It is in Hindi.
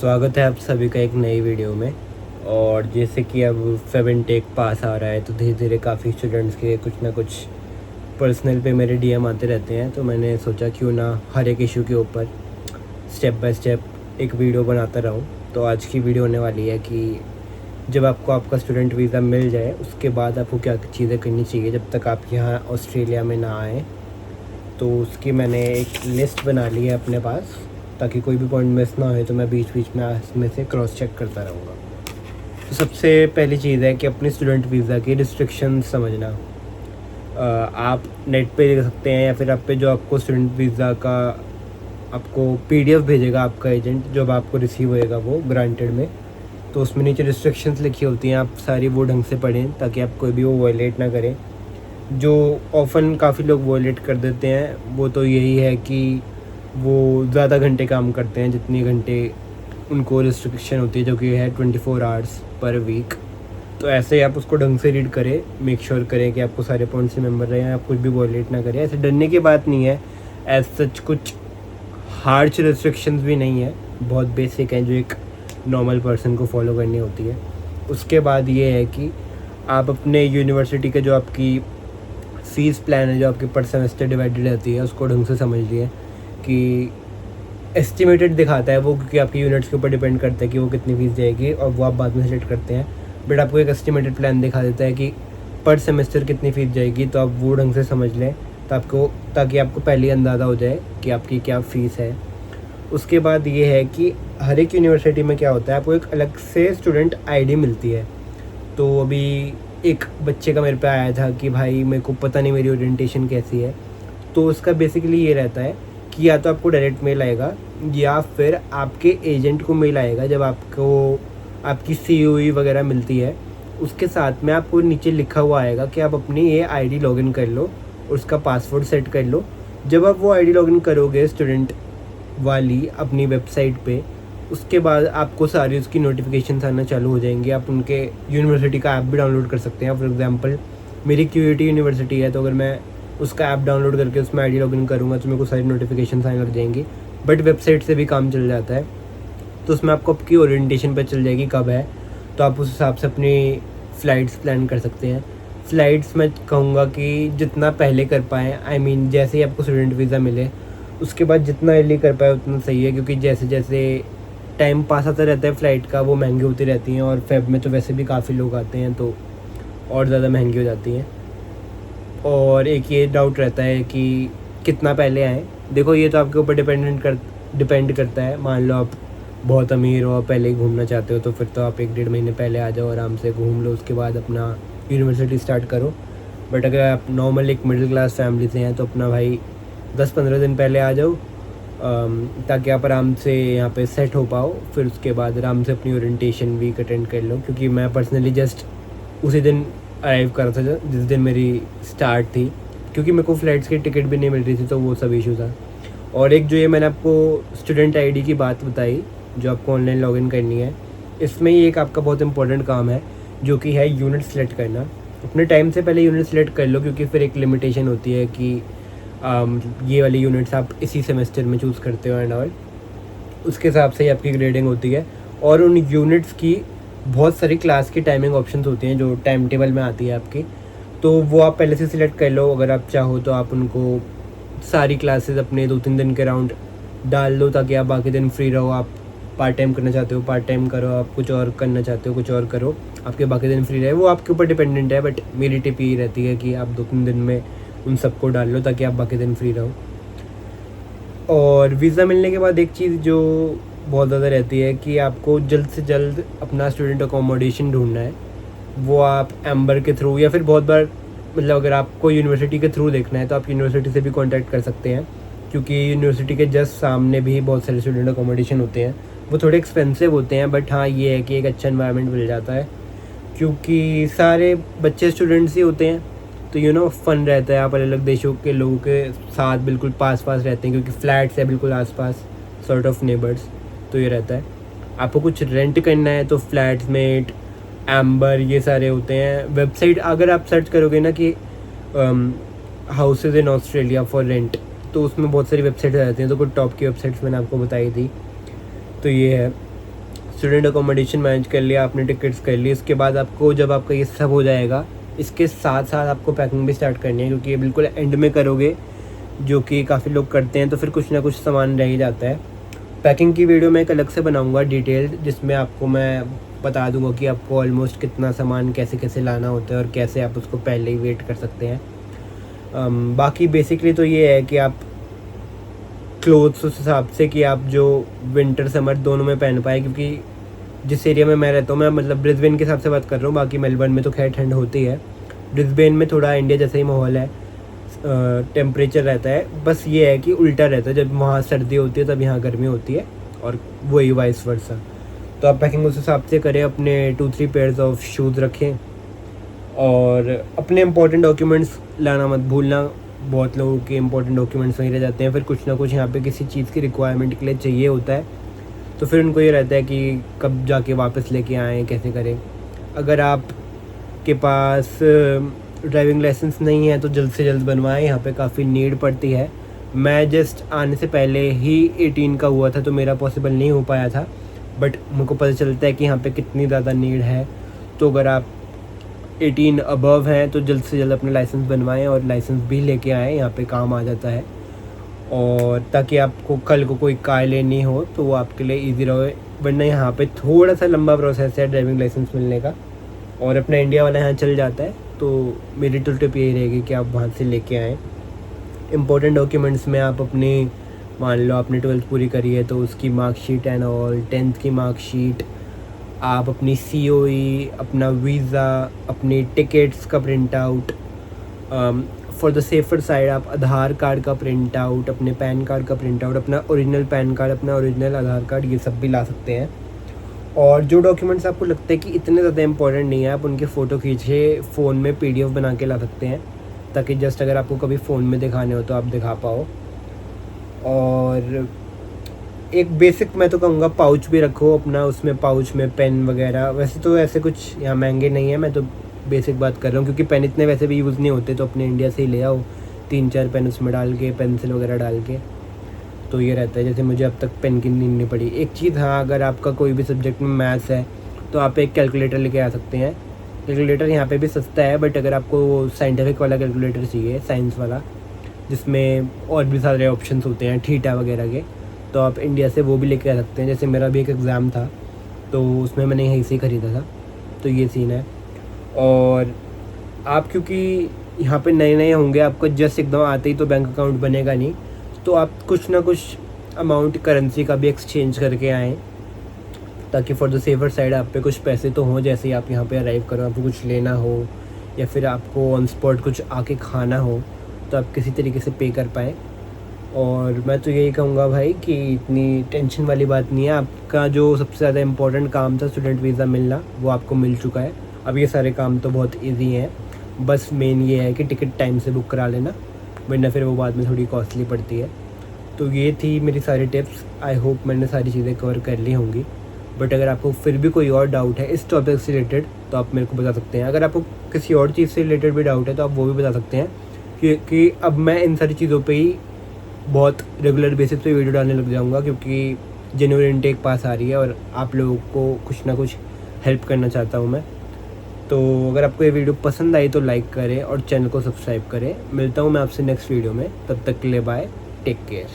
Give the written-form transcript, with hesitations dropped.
स्वागत है आप सभी का एक नई वीडियो में। और जैसे कि अब फेब इनटेक पास आ रहा है तो धीरे धीरे काफ़ी स्टूडेंट्स के कुछ ना कुछ पर्सनल पे मेरे डीएम आते रहते हैं, तो मैंने सोचा क्यों ना हर एक इशू के ऊपर स्टेप बाय स्टेप एक वीडियो बनाता रहूं। तो आज की वीडियो होने वाली है कि जब आपको आपका स्टूडेंट वीज़ा मिल जाए उसके बाद आपको क्या चीज़ें करनी चाहिए जब तक आप यहाँ ऑस्ट्रेलिया में ना आएँ। तो उसकी मैंने एक लिस्ट बना ली है अपने पास, ताकि कोई भी पॉइंट मिस ना हो तो मैं बीच बीच में इसमें से क्रॉस चेक करता रहूँगा। तो सबसे पहली चीज़ है कि अपने स्टूडेंट वीज़ा की रिस्ट्रिक्शंस समझना। आप नेट पे देख सकते हैं या फिर आप पे जो आपको स्टूडेंट वीज़ा का आपको पीडीएफ भेजेगा आपका एजेंट, जब आपको रिसीव होएगा वो ग्रांटेड में, तो उसमें नीचे रिस्ट्रिक्शंस लिखी होती हैं। आप सारी वो ढंग से पढ़ें ताकि आप कोई भी वो वायलेट ना करें। जो ऑफ़न काफ़ी लोग वायलेट कर देते हैं वो तो यही है कि वो ज़्यादा घंटे काम करते हैं जितने घंटे उनको रिस्ट्रिक्शन होती है, जो कि है 24 आवर्स पर वीक। तो ऐसे ही आप उसको ढंग से रीड करें, मेक श्योर करें कि आपको सारे पॉइंट्स रिमेंबर रहें, आप कुछ भी वायलेट ना करें। ऐसे डरने की बात नहीं है, एज सच कुछ हार्श रिस्ट्रिक्शंस भी नहीं है, बहुत बेसिक हैं जो एक नॉर्मल पर्सन को फॉलो करनी होती है। उसके बाद ये है कि आप अपने यूनिवर्सिटी के जो आपकी फ़ीस प्लान है, जो आपकी पर सेमेस्टर डिवाइडेड रहती है, उसको ढंग से समझ लिए कि एस्टिमेटेड दिखाता है वो, क्योंकि आपकी यूनिट्स के ऊपर डिपेंड करता है कि वो कितनी फ़ीस जाएगी, और वो आप बाद में सेट करते हैं। बट आपको एक एस्टिमेटेड प्लान दिखा देता है कि पर सेमेस्टर कितनी फ़ीस जाएगी, तो आप वो ढंग से समझ लें ताकि आपको पहले ही अंदाज़ा हो जाए कि आपकी क्या फ़ीस है। उसके बाद ये है कि हर एक यूनिवर्सिटी में क्या होता है, आपको एक अलग से स्टूडेंट आईडी मिलती है। तो अभी एक बच्चे का मेरे पे आया था कि भाई मेरे को पता नहीं मेरी ओरिएंटेशन कैसी है। तो उसका बेसिकली ये रहता है कि या तो आपको डायरेक्ट मेल आएगा या फिर आपके एजेंट को मेल आएगा जब आपको आपकी सीओई वगैरह मिलती है। उसके साथ में आपको नीचे लिखा हुआ आएगा कि आप अपनी ये आईडी लॉगिन कर लो और उसका पासवर्ड सेट कर लो। जब आप वो आईडी लॉगिन करोगे स्टूडेंट वाली अपनी वेबसाइट पे, उसके बाद आपको सारी उसकी नोटिफिकेशंस आना चालू हो जाएंगी। आप उनके यूनिवर्सिटी का ऐप भी डाउनलोड कर सकते हैं। फॉर एग्जांपल मेरी क्यूईटी यूनिवर्सिटी है, तो अगर मैं उसका ऐप डाउनलोड करके उसमें आईडी लॉगिन करूँगा तो मेरे को सारी नोटिफिकेशंस आने लग जाएंगी। बट वेबसाइट से भी काम चल जाता है, तो उसमें आपको आपकी ओरिएंटेशन पर चल जाएगी कब है, तो आप उस हिसाब से अपनी फ़्लाइट्स प्लान कर सकते हैं। फ़्लाइट्स मैं कहूँगा कि जितना पहले कर पाएँ, आई मीन जैसे ही आपको स्टूडेंट वीज़ा मिले उसके बाद जितना अर्ली कर पाए उतना सही है, क्योंकि जैसे जैसे टाइम पास आता रहता है फ़्लाइट का, वो महंगी होती रहती हैं। और फेब में तो वैसे भी काफ़ी लोग आते हैं तो और ज़्यादा महंगी हो जाती हैं। और एक ये डाउट रहता है कि कितना पहले आएँ। देखो ये तो आपके ऊपर डिपेंड करता है। मान लो आप बहुत अमीर हो और पहले ही घूमना चाहते हो तो फिर तो आप 1-1.5 महीने पहले आ जाओ, आराम से घूम लो, उसके बाद अपना यूनिवर्सिटी स्टार्ट करो। बट अगर आप नॉर्मल एक मिडिल क्लास फैमिली से हैं तो अपना भाई 10-15 दिन पहले आ जाओ, ताकि आप आराम से यहाँ पे सेट हो पाओ। फिर उसके बाद आराम से अपनी ओरिएंटेशन वीक अटेंड कर लो, क्योंकि मैं पर्सनली जस्ट उसी दिन अराइव कर रहा था जिस दिन मेरी स्टार्ट थी, क्योंकि मेरे को फ़्लाइट्स की टिकट भी नहीं मिल रही थी, तो वो सब इशू था। और एक जो ये मैंने आपको स्टूडेंट आईडी की बात बताई जो आपको ऑनलाइन लॉगिन करनी है, इसमें ही एक आपका बहुत इंपॉर्टेंट काम है जो कि है यूनिट सेलेक्ट करना। अपने टाइम से पहले यूनिट सेलेक्ट कर लो, क्योंकि फिर एक लिमिटेशन होती है कि ये वाली यूनिट्स आप इसी सेमेस्टर में चूज़ करते हो एंड ऑल, उसके हिसाब से ही आपकी ग्रेडिंग होती है। और उन यूनिट्स की बहुत सारी क्लास की टाइमिंग ऑप्शंस होती हैं जो टाइम टेबल में आती है आपकी, तो वो आप पहले से सिलेक्ट कर लो। अगर आप चाहो तो आप उनको सारी क्लासेस अपने 2-3 दिन के राउंड डाल लो, ताकि आप बाकी दिन फ्री रहो। आप पार्ट टाइम करना चाहते हो पार्ट टाइम करो, आप कुछ और करना चाहते हो कुछ और करो, आपके बाकी दिन फ्री रहे। वो आपके ऊपर डिपेंडेंट है, बट मेरी टिप यही रहती है कि आप 2-3 दिन में उन सबको डाल लो ताकि आप बाकी दिन फ्री रहो। और वीज़ा मिलने के बाद एक चीज़ जो बहुत ज़्यादा रहती है कि आपको जल्द से जल्द अपना स्टूडेंट अकोमोडेशन ढूंढना है। वो आप एम्बर के थ्रू या फिर बहुत बार मतलब अगर आपको यूनिवर्सिटी के थ्रू देखना है तो आप यूनिवर्सिटी से भी कांटेक्ट कर सकते हैं, क्योंकि यूनिवर्सिटी के जस्ट सामने भी बहुत सारे स्टूडेंट अकोमोडेशन होते हैं। वो थोड़े एक्सपेंसिव होते हैं, बट हाँ ये है कि एक अच्छा इन्वायरमेंट मिल जाता है, क्योंकि सारे बच्चे स्टूडेंट्स ही होते हैं, तो फ़न रहता है। आप अलग अलग देशों के लोगों के साथ बिल्कुल पास रहते हैं, क्योंकि फ्लैट्स है बिल्कुल आसपास, सॉर्ट ऑफ नेबर्स। तो ये रहता है। आपको कुछ रेंट करना है तो फ्लैट्समेट, एम्बर, ये सारे होते हैं। वेबसाइट अगर आप सर्च करोगे ना कि houses in Australia for rent, तो उसमें बहुत सारी वेबसाइट्स आ जाती हैं। तो कुछ टॉप की वेबसाइट्स मैंने आपको बताई थी, तो ये है। स्टूडेंट अकोमोडेशन मैनेज कर लिया, आपने टिकट्स कर ली, इसके बाद आपको जब आपका ये सब हो जाएगा, इसके साथ साथ आपको पैकिंग भी स्टार्ट करनी है, क्योंकि ये बिल्कुल एंड में करोगे, जो कि काफ़ी लोग करते हैं, तो फिर कुछ ना कुछ सामान रह ही जाता है। पैकिंग की वीडियो मैं एक अलग से बनाऊंगा डिटेल्ड, जिसमें आपको मैं बता दूंगा कि आपको ऑलमोस्ट कितना सामान कैसे कैसे लाना होता है और कैसे आप उसको पहले ही वेट कर सकते हैं। बाकी बेसिकली तो ये है कि आप क्लोथ्स उस हिसाब से कि आप जो विंटर समर दोनों में पहन पाए, क्योंकि जिस एरिया में मैं रहता हूँ, मैं मतलब ब्रिस्बेन के हिसाब से बात कर रहा हूँ, बाकी मेलबर्न में तो खैर ठंड होती है। ब्रिस्बेन में थोड़ा इंडिया जैसा ही माहौल है, टेम्परेचर रहता है, बस ये है कि उल्टा रहता है, जब वहाँ सर्दी होती है तब यहाँ गर्मी होती है, और वही वाइस वर्सा। तो आप पैकिंग उस हिसाब से करें, अपने 2-3 पेयर्स ऑफ शूज़ रखें, और अपने इंपॉर्टेंट डॉक्यूमेंट्स लाना मत भूलना। बहुत लोगों के इंपॉर्टेंट डॉक्यूमेंट्स वहीं रह जाते हैं, फिर कुछ ना कुछ यहाँ पे किसी चीज़ की रिक्वायरमेंट के लिए चाहिए होता है, तो फिर उनको ये रहता है कि कब जाके वापस लेके आएँ, कैसे करें। अगर आप के पास ड्राइविंग लाइसेंस नहीं है तो जल्द से जल्द बनवाएं, यहाँ पे काफ़ी नीड पड़ती है। मैं जस्ट आने से पहले ही 18 का हुआ था, तो मेरा पॉसिबल नहीं हो पाया था, बट मुझको पता चलता है कि यहाँ पे कितनी ज़्यादा नीड है। तो अगर आप 18 अबव हैं तो जल्द से जल्द अपना लाइसेंस बनवाएं और लाइसेंस भी लेके आएँ, यहाँ पे काम आ जाता है, और ताकि आपको कल को कोई कार लेनी हो तो वो आपके लिए ईजी रहे। वरना यहाँ पे थोड़ा सा लंबा प्रोसेस है ड्राइविंग लाइसेंस मिलने का, और अपना इंडिया वाला यहाँ चल जाता है। तो मेरी तो टिप यही रहेगी कि आप वहाँ से लेके आएँ। इम्पोर्टेंट डॉक्यूमेंट्स में आप अपनी, मान लो आपने 12th पूरी करी है तो उसकी मार्कशीट एंड ऑल, 10th की मार्कशीट, आप अपनी COE, अपना वीज़ा, अपनी टिकट्स का print out, for the safer side आप आधार कार्ड का प्रिंट आउट, अपने पैन कार्ड का प्रिंट आउट, अपना ओरिजिनल पैन कार्ड, अपना ओरिजिनल आधार कार्ड, ये सब भी ला सकते हैं। और जो डॉक्यूमेंट्स आपको लगता है कि इतने ज़्यादा इंपॉर्टेंट नहीं है, आप उनके फ़ोटो खींचे फ़ोन में PDF बना के ला सकते हैं, ताकि जस्ट अगर आपको कभी फ़ोन में दिखाने हो तो आप दिखा पाओ। और एक बेसिक मैं तो कहूँगा पाउच भी रखो अपना, उसमें पाउच में पेन वगैरह, वैसे तो ऐसे कुछ यहाँ महंगे नहीं है, मैं तो बेसिक बात कर रहा हूँ, क्योंकि पेन इतने वैसे भी यूज़ नहीं होते, तो अपने इंडिया से ही ले आओ, 3-4 पेन उसमें डाल के, पेंसिल वगैरह डाल के, तो ये रहता है। जैसे मुझे अब तक पेन की नीड नहीं पड़ी। एक चीज़, हाँ, अगर आपका कोई भी सब्जेक्ट में मैथ्स है तो आप एक कैलकुलेटर लेके आ सकते हैं। कैलकुलेटर यहाँ पे भी सस्ता है, बट अगर आपको साइंटिफिक वाला कैलकुलेटर चाहिए, साइंस वाला, जिसमें और भी सारे ऑप्शंस होते हैं थीटा वगैरह के, तो आप इंडिया से वो भी लेके आ सकते हैं। जैसे मेरा भी एक एग्ज़ाम था तो उसमें मैंने यहीं से ख़रीदा था, तो ये सीन है। और आप क्योंकि यहाँ पे नए नए होंगे, आपको जस्ट एकदम आते ही तो बैंक अकाउंट बनेगा नहीं, तो आप कुछ ना कुछ अमाउंट करेंसी का भी एक्सचेंज करके आएँ, ताकि फॉर द सेफर साइड आप पे कुछ पैसे तो हों। जैसे ही आप यहाँ पे अराइव करो, आपको कुछ लेना हो या फिर आपको ऑन स्पॉट कुछ आके खाना हो, तो आप किसी तरीके से पे कर पाएँ। और मैं तो यही कहूँगा भाई कि इतनी टेंशन वाली बात नहीं है। आपका जो सबसे ज़्यादा इम्पोर्टेंट काम था स्टूडेंट वीज़ा मिलना, वो आपको मिल चुका है। अब ये सारे काम तो बहुत ईजी हैं, बस मेन ये है कि टिकट टाइम से बुक करा लेना, वरना फिर वो बाद में थोड़ी कॉस्टली पड़ती है। तो ये थी मेरी सारी टिप्स। आई होप मैंने सारी चीज़ें कवर कर ली होंगी, बट अगर आपको फिर भी कोई और डाउट है इस टॉपिक से रिलेटेड तो आप मेरे को बता सकते हैं। अगर आपको किसी और चीज़ से रिलेटेड भी डाउट है तो आप वो भी बता सकते हैं, क्योंकि अब मैं इन सारी चीज़ों पे ही बहुत रेगुलर बेसिस पे वीडियो डालने लग जाऊँगा, क्योंकि जनवरी इनटेक पास आ रही है और आप लोगों को कुछ ना कुछ हेल्प करना चाहता हूँ मैं। तो अगर आपको ये वीडियो पसंद आई तो लाइक करें और चैनल को सब्सक्राइब करें। मिलता हूँ मैं आपसे नेक्स्ट वीडियो में, तब तक के लिए बाय, टेक केयर।